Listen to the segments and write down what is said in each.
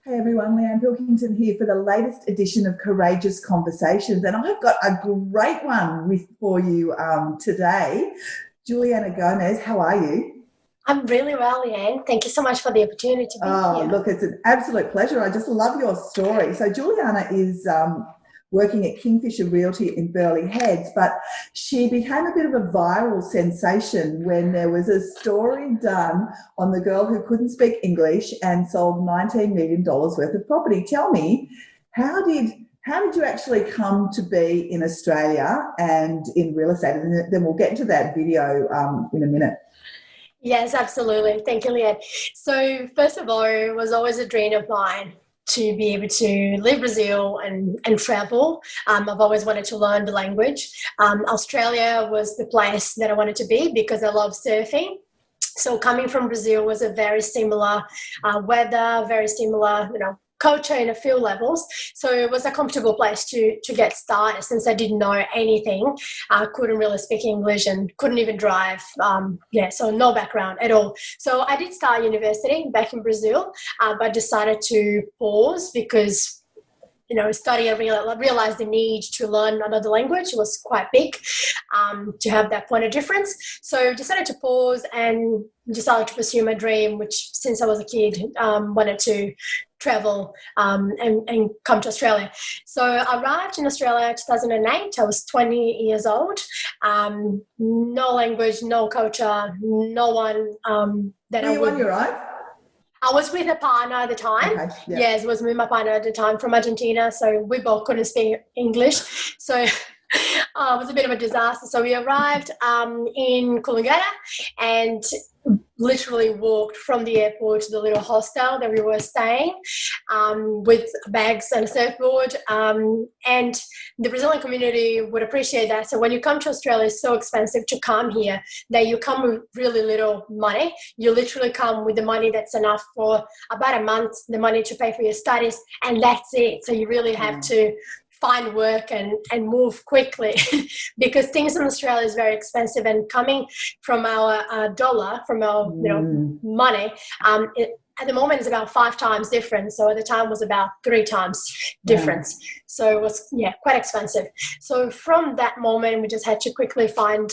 Hey everyone, Leanne Pilkington here for the latest edition of Courageous Conversations, and I've got a great one for you today. Juliana Gomes, how are you? I'm really well, Leanne. Thank you so much for the opportunity to be Oh, here. look, it's an absolute pleasure. I just love your story. So, Juliana is working at Kingfisher Realty in Burleigh Heads, but she became a bit of a viral sensation when there was a story done on the girl who couldn't speak English and sold $19 million worth of property. Tell me, how did how did you actually come to be in Australia and in real estate? And then we'll get into that video in a minute. Yes, absolutely. Thank you, Leanne. So, first of all, it was always a dream of mine to be able to leave Brazil and travel. I've always wanted to learn the language. Australia was the place that I wanted to be because I love surfing. So coming from Brazil was a very similar weather, very similar, culture in a few levels. So it was a comfortable place to get started since I didn't know anything. I couldn't really speak English and couldn't even drive. So no background at all. So I did start university back in Brazil, but decided to pause because study, I realized the need to learn another language was quite big, to have that point of difference. So decided to pause and decided to pursue my dream, which since I was a kid, wanted to travel and come to Australia. So I arrived in Australia in 2008. I was 20 years old. No language, no culture, no one that Were I you on would. your own? I was with a partner at the time. Okay, yeah. Yes, was with my partner at the time from Argentina. So we both couldn't speak English. So it was a bit of a disaster. So we arrived in Coolangatta and literally walked from the airport to the little hostel that we were staying, with bags and a surfboard. And the Brazilian community would appreciate that. So when you come to Australia, it's so expensive to come here that you come with really little money. You literally come with the money that's enough for about a month, the money to pay for your studies, and that's it. So you really have to find work and move quickly because things in Australia is very expensive, and coming from our dollar, from our money, at the moment is about 5 times different. So at the time was about 3 times Wow. difference. So it was quite expensive. So from that moment, we just had to quickly find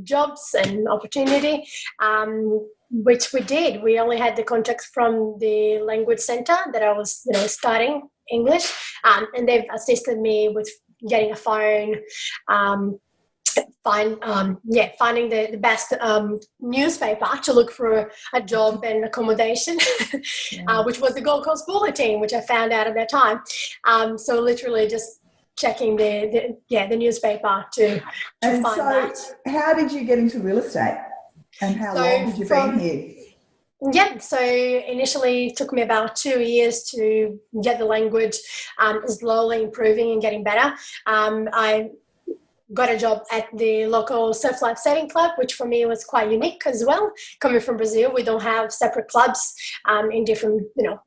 jobs and opportunity. Which we did. We only had the contact from the language center that I was, studying English, and they've assisted me with getting a phone, finding the best newspaper to look for a job and accommodation, Yeah. which was the Gold Coast Bulletin, which I found out at that time. So literally just checking the newspaper to And find so, that. how did you get into real estate? And how long So had you been from here? Yeah, so initially it took me about 2 years to get the language, slowly improving and getting better. I got a job at the local surf life saving club, which for me was quite unique as well. Coming from Brazil, we don't have separate clubs in different,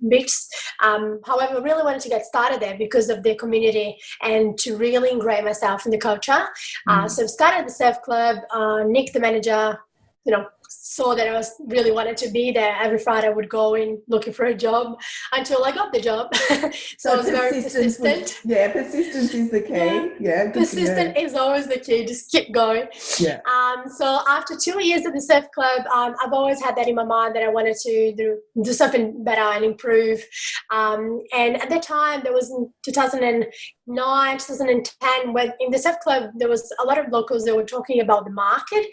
beats. However, I really wanted to get started there because of the community and to really ingrain myself in the culture. Mm. So started the surf club. Nick, the manager, saw that I was really wanted to be there. Every Friday I would go in looking for a job until I got the job. So I So was very persistence was, persistent. yeah, persistence is the Yeah, key. Yeah, good for you. persistent is always the key. Just keep going. Yeah. So after 2 years at the surf club, I've always had that in my mind that I wanted to do something better and improve. And at the time, there was in 2009, 2010, when in the surf club, there was a lot of locals that were talking about the market,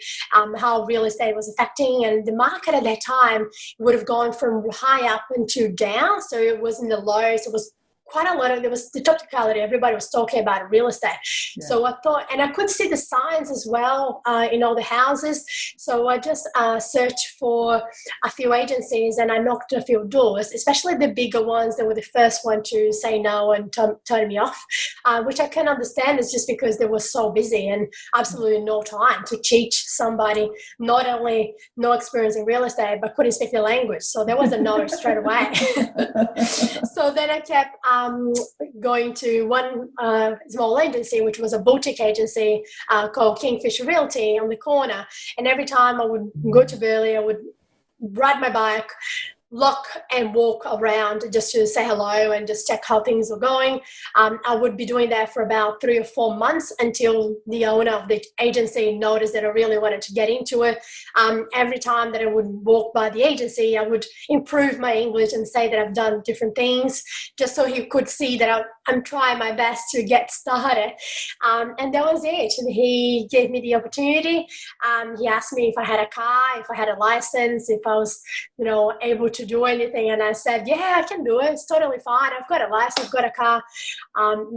how real estate was affecting, and the market at that time would have gone from high up into down. So it was in the lows. It was quite a lot of, there was the topicality, everybody was talking about real estate. Yeah. So I thought, and I could see the signs as well in all the houses. So I just searched for a few agencies and I knocked a few doors, especially the bigger ones that were the first one to say no and turn me off, which I can understand is just because they were so busy and absolutely no time to teach somebody not only no experience in real estate but couldn't speak the language. So there was a no straight away. So then I kept going to one small agency, which was a boutique agency called Kingfisher Realty on the corner. And every time I would go to Burley, I would ride my bike, look and walk around just to say hello and just check how things were going. I would be doing that for about 3 or 4 months until the owner of the agency noticed that I really wanted to get into it. Every time that I would walk by the agency, I would improve my English and say that I've done different things, just so he could see that I'm trying my best to get started. And that was it. And he gave me the opportunity. He asked me if I had a car, if I had a license, if I was, able to do anything. And I said, yeah, I can do it. It's totally fine. I've got a license, I've got a car.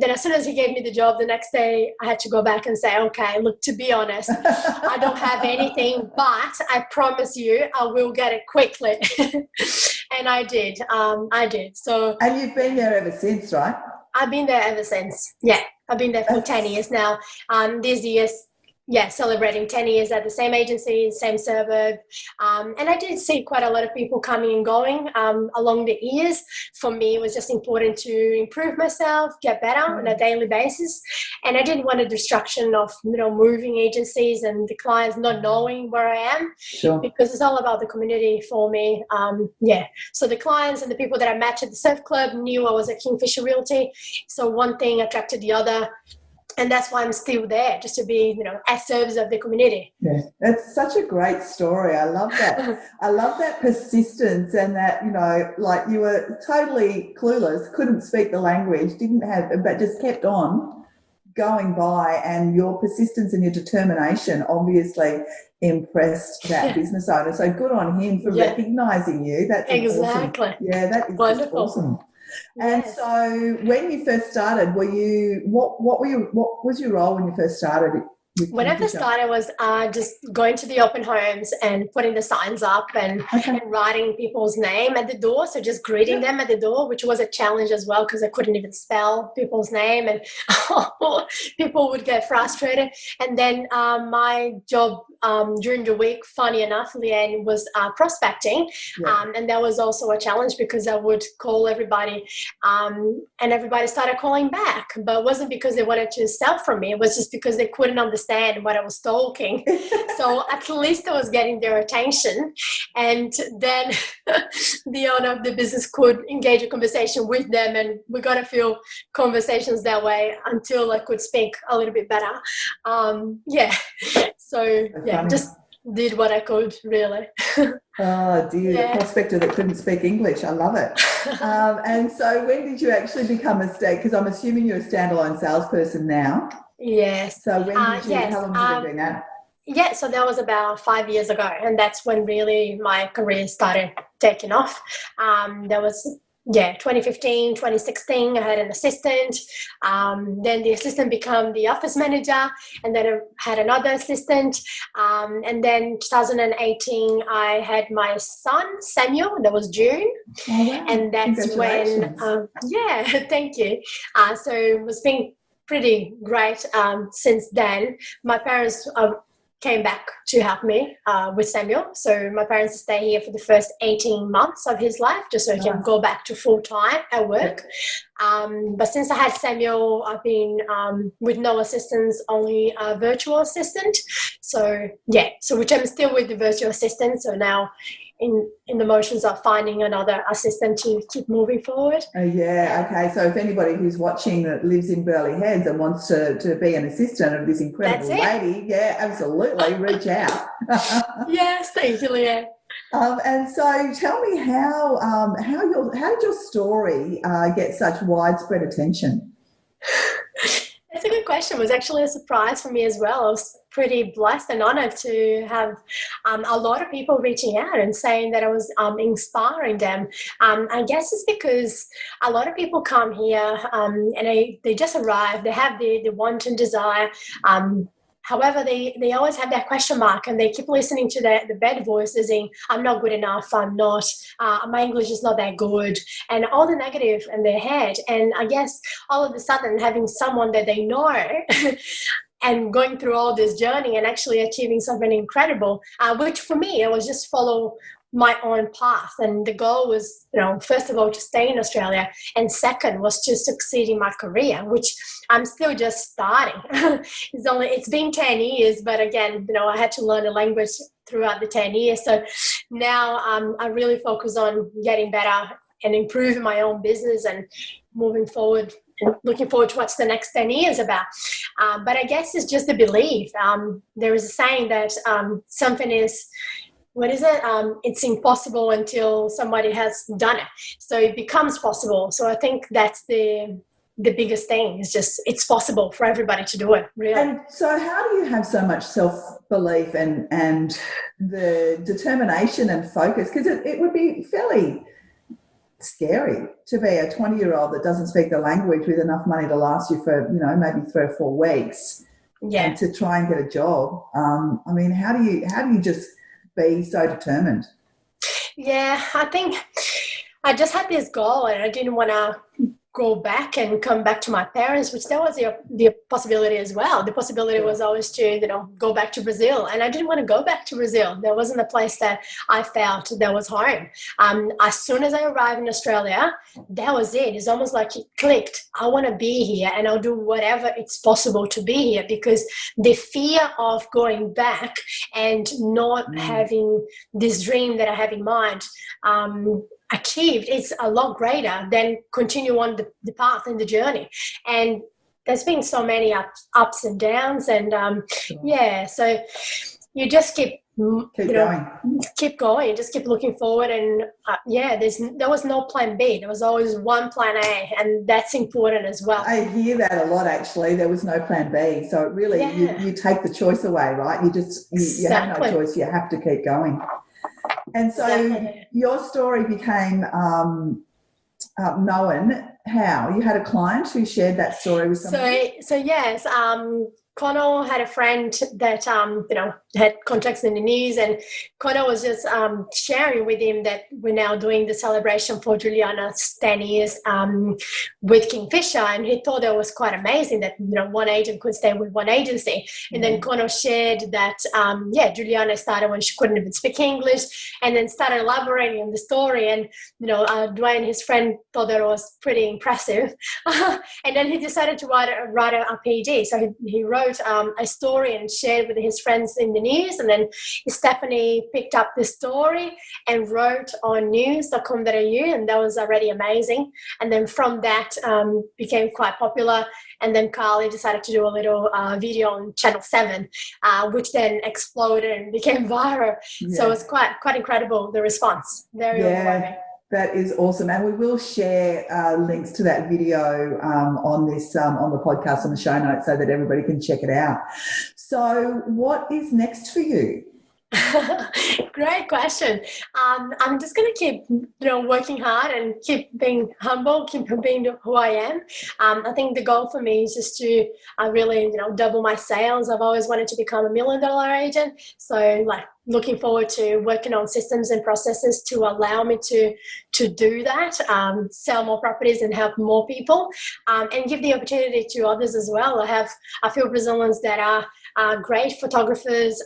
Then as soon as he gave me the job the next day, I had to go back and say, okay, look, to be honest, I don't have anything, but I promise you I will get it quickly. And I did. So, and you've been there ever since, right? I've been there ever since. Yeah, I've been there for 10 years now. This year's, celebrating 10 years at the same agency, same suburb. And I did see quite a lot of people coming and going along the years. For me, it was just important to improve myself, get better on a daily basis. And I didn't want a distraction of, moving agencies and the clients not knowing where I am. Sure. Because it's all about the community for me. So the clients and the people that I met at the surf club knew I was at Kingfisher Realty. So one thing attracted the other. And that's why I'm still there, just to be, at service of the community. Yeah, it's such a great story. I love that. I love that persistence and that, like you were totally clueless, couldn't speak the language, but just kept on going by, and your persistence and your determination obviously impressed that business owner. So good on him for recognising you. That's exactly. Awesome, that is wonderful. Awesome. And so when you first started, what was your role when you first started? When I first started, I was just going to the open homes and putting the signs up and writing people's name at the door. So just greeting them at the door, which was a challenge as well because I couldn't even spell people's name, and people would get frustrated. And then my job during the week, funny enough, Leanne, was prospecting. And that was also a challenge because I would call everybody and everybody started calling back. But it wasn't because they wanted to sell from me. It was just because they couldn't understand what I was talking. So at least I was getting their attention. And then the owner of the business could engage a conversation with them, and we got a few conversations that way until I could speak a little bit better. So just did what I could, really. Oh dear, the prospector that couldn't speak English. I love it. And so when did you actually become because I'm assuming you're a standalone salesperson now? Yes. So when did you, how long have you been doing that? Yeah, so that was about 5 years ago, and that's when really my career started taking off. That was 2015, 2016, I had an assistant. Then the assistant became the office manager, and then I had another assistant. And then 2018, I had my son, Samuel. That was June. Oh, wow. And that's when, thank you. So it was been pretty great since then. My parents came back to help me with Samuel. So my parents stay here for the first 18 months of his life, just so he can go back to full-time at work. But since I had Samuel, I've been with no assistants, only a virtual assistant. So which I'm still with the virtual assistant. So now in the motions of finding another assistant to keep moving forward. Okay. So if anybody who's watching that lives in Burleigh Heads and wants to be an assistant of this incredible lady, absolutely, reach out. Yes, thank you, Leanne. And so tell me how did your story get such widespread attention? That's a good question. It was actually a surprise for me as well. I was pretty blessed and honoured to have a lot of people reaching out and saying that I was inspiring them. I guess it's because a lot of people come here and they just arrive. They have the want and desire. However, they always have that question mark, and they keep listening to the bad voices saying, I'm not good enough, I'm not, my English is not that good, and all the negative in their head. And I guess all of a sudden having someone that they know and going through all this journey and actually achieving something incredible, which for me, it was just follow my own path. And the goal was, first of all, to stay in Australia, and second was to succeed in my career, which I'm still just starting. It's been 10 years, but again, I had to learn a language throughout the 10 years. So now I really focus on getting better and improving my own business and moving forward and looking forward to what's the next 10 years about. But I guess it's just a belief. There is a saying that something is, what is it? It's impossible until somebody has done it. So it becomes possible. So I think that's the biggest thing, is just it's possible for everybody to do it, really. And so how do you have so much self-belief and the determination and focus? Because it would be fairly scary to be a 20-year-old that doesn't speak the language with enough money to last you for, maybe 3 or 4 weeks. Yeah. And to try and get a job. I mean, how do you just be so determined? Yeah, I think I just had this goal, and I didn't want to go back and come back to my parents, which there was the possibility as well. The possibility was always to, go back to Brazil. And I didn't want to go back to Brazil. There wasn't a place that I felt that was home. As soon as I arrived in Australia, that was it. It's almost like it clicked. I want to be here, and I'll do whatever it's possible to be here, because the fear of going back and not having this dream that I have in mind, achieved, is a lot greater than continue on the path and the journey. And there's been so many ups and downs, and so you just keep going, just keep looking forward. And there was no plan B. There was always one plan A, and that's important as well. I hear that a lot, actually. There was no plan B. So it really, you take the choice away, right? You have no choice. You have to keep going. And so your story became known how? You had a client who shared that story with somebody? So yes, Connor had a friend that, had contacts in the news, and Connor was just sharing with him that we're now doing the celebration for Juliana's 10 years with Kingfisher, and he thought that was quite amazing that, one agent could stay with one agency. And then Connor shared that, Juliana started when she couldn't even speak English, and then started elaborating on the story. And, Dwayne, his friend, thought that it was pretty impressive. And then he decided to write a PG. So he wrote a story and shared with his friends in the news, and then Stephanie picked up the story and wrote on news.com.au, and that was already amazing. And then from that became quite popular, and then Carly decided to do a little video on Channel 7, which then exploded and became viral. So it's quite incredible, the response. Very overwhelming. That is awesome. And we will share links to that video on the podcast, on the show notes, so that everybody can check it out. So what is next for you? Great question. I'm just going to keep, working hard and keep being humble, keep being who I am. I think the goal for me is just to really, double my sales. I've always wanted to become $1 million agent. So looking forward to working on systems and processes to allow me to do that, sell more properties and help more people, and give the opportunity to others as well. I have a few Brazilians that are great photographers,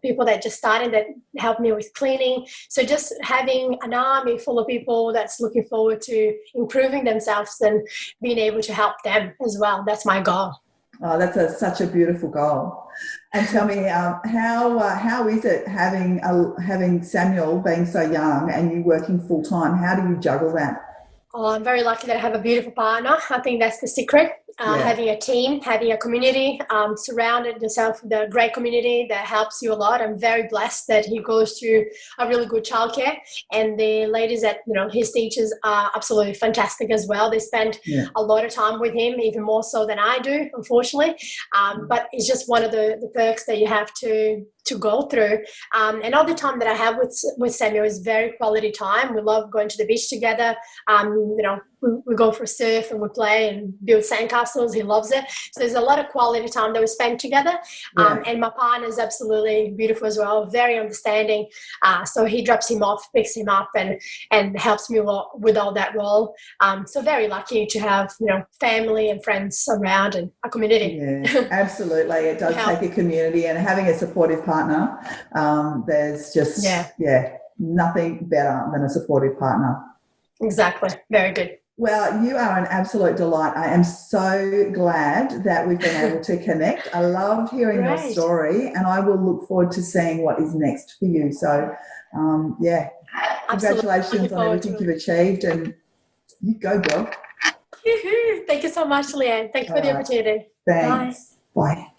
people that just started that help me with cleaning. So just having an army full of people that's looking forward to improving themselves and being able to help them as well. That's my goal. Oh, that's such a beautiful goal. And tell me, how is it having Samuel being so young and you working full time? How do you juggle that? Oh, I'm very lucky that I have a beautiful partner. I think that's the secret. Having a team, having a community, surrounded yourself with a great community that helps you a lot. I'm very blessed that he goes to a really good childcare, and the ladies that his teachers are absolutely fantastic as well. They spend a lot of time with him, even more so than I do, unfortunately. But it's just one of the perks that you have to go through. And all the time that I have with Samuel is very quality time. We love going to the beach together. We go for a surf and we play and build sandcastles. He loves it. So there's a lot of quality time that we spend together. And my partner is absolutely beautiful as well, very understanding. So he drops him off, picks him up, and helps me with all that role. So very lucky to have, family and friends around and a community. Yeah, absolutely. It does take a community, and having a supportive partner. There's just, nothing better than a supportive partner. Exactly. Very good. Well, you are an absolute delight. I am so glad that we've been able to connect. I loved hearing your story, and I will look forward to seeing what is next for you. So, yeah, congratulations on everything you've achieved, and you go, girl. Thank you so much, Leanne. Thank you for the opportunity. Thanks. Bye.